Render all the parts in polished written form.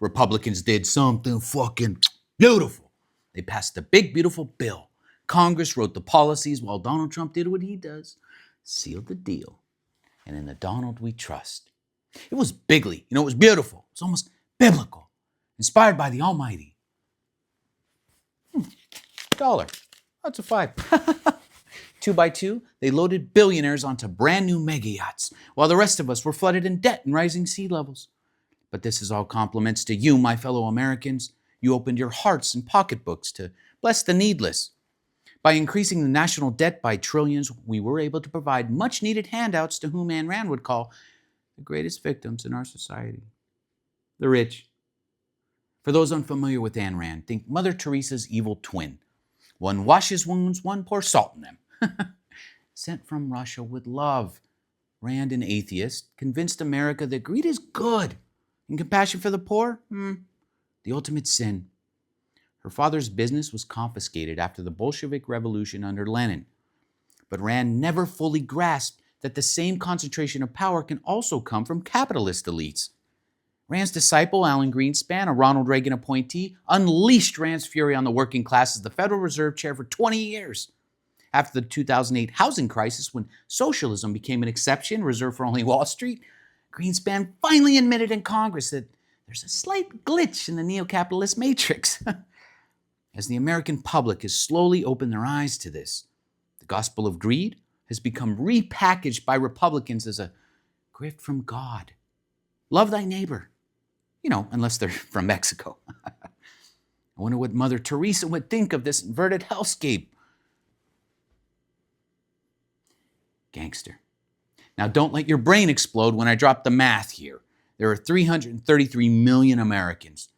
Republicans did something fucking beautiful. They passed the big, beautiful bill. Congress wrote the policies while Donald Trump did what he does, sealed the deal. And in the Donald we trust. It was bigly. It was beautiful. It's almost biblical. Inspired by the Almighty. Dollar. That's a 5. 2 by 2, they loaded billionaires onto brand new mega yachts, while the rest of us were flooded in debt and rising sea levels. But this is all compliments to you, my fellow Americans. You opened your hearts and pocketbooks to bless the needless. By increasing the national debt by trillions, we were able to provide much-needed handouts to whom Ayn Rand would call the greatest victims in our society, the rich. For those unfamiliar with Ayn Rand, think Mother Teresa's evil twin. One washes wounds, one pours salt in them. Sent from Russia with love, Rand, an atheist, convinced America that greed is good and compassion for the poor, the ultimate sin. Her father's business was confiscated after the Bolshevik Revolution under Lenin. But Rand never fully grasped that the same concentration of power can also come from capitalist elites. Rand's disciple, Alan Greenspan, a Ronald Reagan appointee, unleashed Rand's fury on the working class as the Federal Reserve Chair for 20 years. After the 2008 housing crisis, when socialism became an exception reserved for only Wall Street, Greenspan finally admitted in Congress that there's a slight glitch in the neo-capitalist matrix. As the American public has slowly opened their eyes to this, the gospel of greed has become repackaged by Republicans as a gift from God. Love thy neighbor. Unless they're from Mexico. I wonder what Mother Teresa would think of this inverted hellscape. Gangster. Now, don't let your brain explode when I drop the math here. There are 333 million Americans.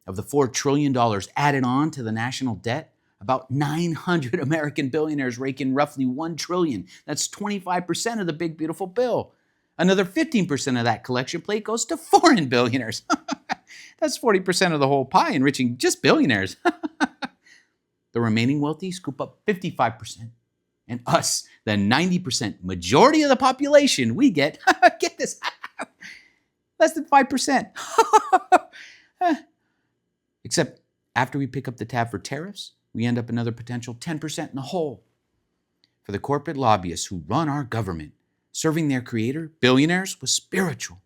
Of the $4 trillion added on to the national debt, about 900 American billionaires rake in roughly $1 trillion. That's 25% of the big, beautiful bill. Another 15% of that collection plate goes to foreign billionaires. That's 40% of the whole pie, enriching just billionaires. The remaining wealthy scoop up 55%. And us, the 90% majority of the population, we get, get this, less than 5%. Except after we pick up the tab for tariffs, we end up another potential 10% in the hole. For the corporate lobbyists who run our government, serving their creator, billionaires, was spiritual.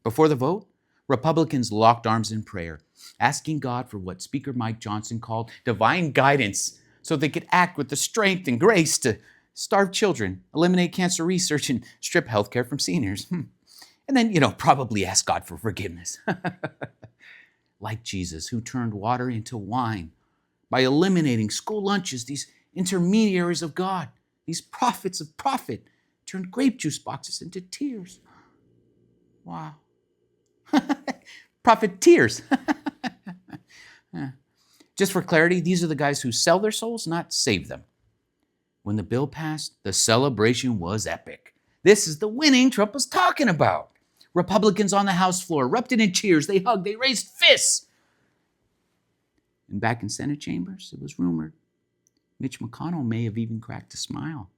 Before the vote, Republicans locked arms in prayer, asking God for what Speaker Mike Johnson called divine guidance, so they could act with the strength and grace to starve children, eliminate cancer research, and strip healthcare from seniors. And then, probably ask God for forgiveness. Like Jesus, who turned water into wine by eliminating school lunches, these intermediaries of God, these prophets of profit, turned grape juice boxes into tears. Wow. Profiteers. Just for clarity, these are the guys who sell their souls, not save them. When the bill passed, the celebration was epic. This is the winning Trump was talking about. Republicans on the House floor erupted in cheers. They hugged. They raised fists. And back in Senate chambers, it was rumored Mitch McConnell may have even cracked a smile.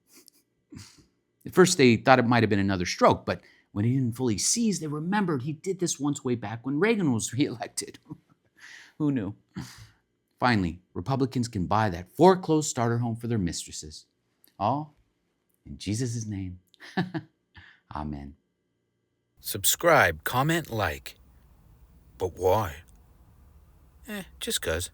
At first, they thought it might have been another stroke, but when he didn't fully seize, they remembered he did this once way back when Reagan was reelected. Who knew? Finally, Republicans can buy that foreclosed starter home for their mistresses. All in Jesus' name. Amen. Subscribe, comment, like. But why? Just 'cause.